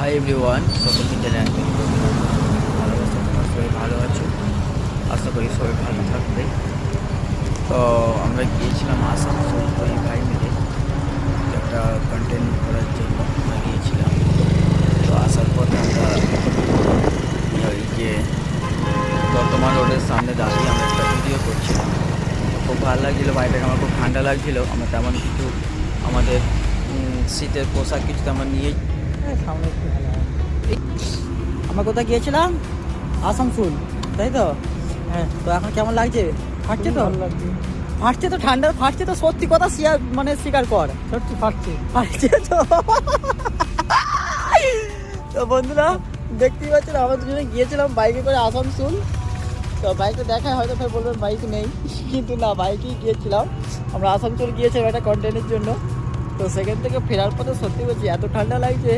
Hi everyone, সকলকে জানাই ভালোবাসা। তোমরা সবাই ভালো আছো, আশা করি সবাই ভালো থাকবে। তো আমরা গিয়েছিলাম আসানসোল ওই ভাই মিলে একটা কন্টেন্ট করার জন্য আমরা গিয়েছিলাম। তো আসার পথে আমরা এই যে বর্তমান রোডের সামনে দাঁড়িয়ে আমরা একটা ভিডিও করছিলাম। খুব ভালো লাগছিলো ভাইটাকে, আমার খুব ঠান্ডা লাগছিলো। আমরা তেমন কিছু আমাদের শীতের পোশাক কিছু তেমন নিয়ে সামনে একটু ভালো হয়। আমরা কোথায় গিয়েছিলাম? আসানসোল, তাই তো? হ্যাঁ, তো এখন কেমন লাগছে? ফাটছে তো? ফাটছে তো, ঠান্ডা ফাটছে তো, সত্যি কথা স্বীকার কর। সত্যি ফাটছে তো। তো বন্ধুরা দেখতেই পাচ্ছেন, আমরা দুজনে গিয়েছিলাম বাইকে করে আসানসোল। তো বাইকটা দেখায় হয়তো ফের বলবেন বাইক নেই, কিন্তু না, বাইকেই গিয়েছিলাম। আমরা আসানসোল গিয়েছিলাম একটা কন্টেন্টের জন্য। তো সেখান থেকে ফেরার পথে সত্যি বলছি এত ঠান্ডা লাগছে।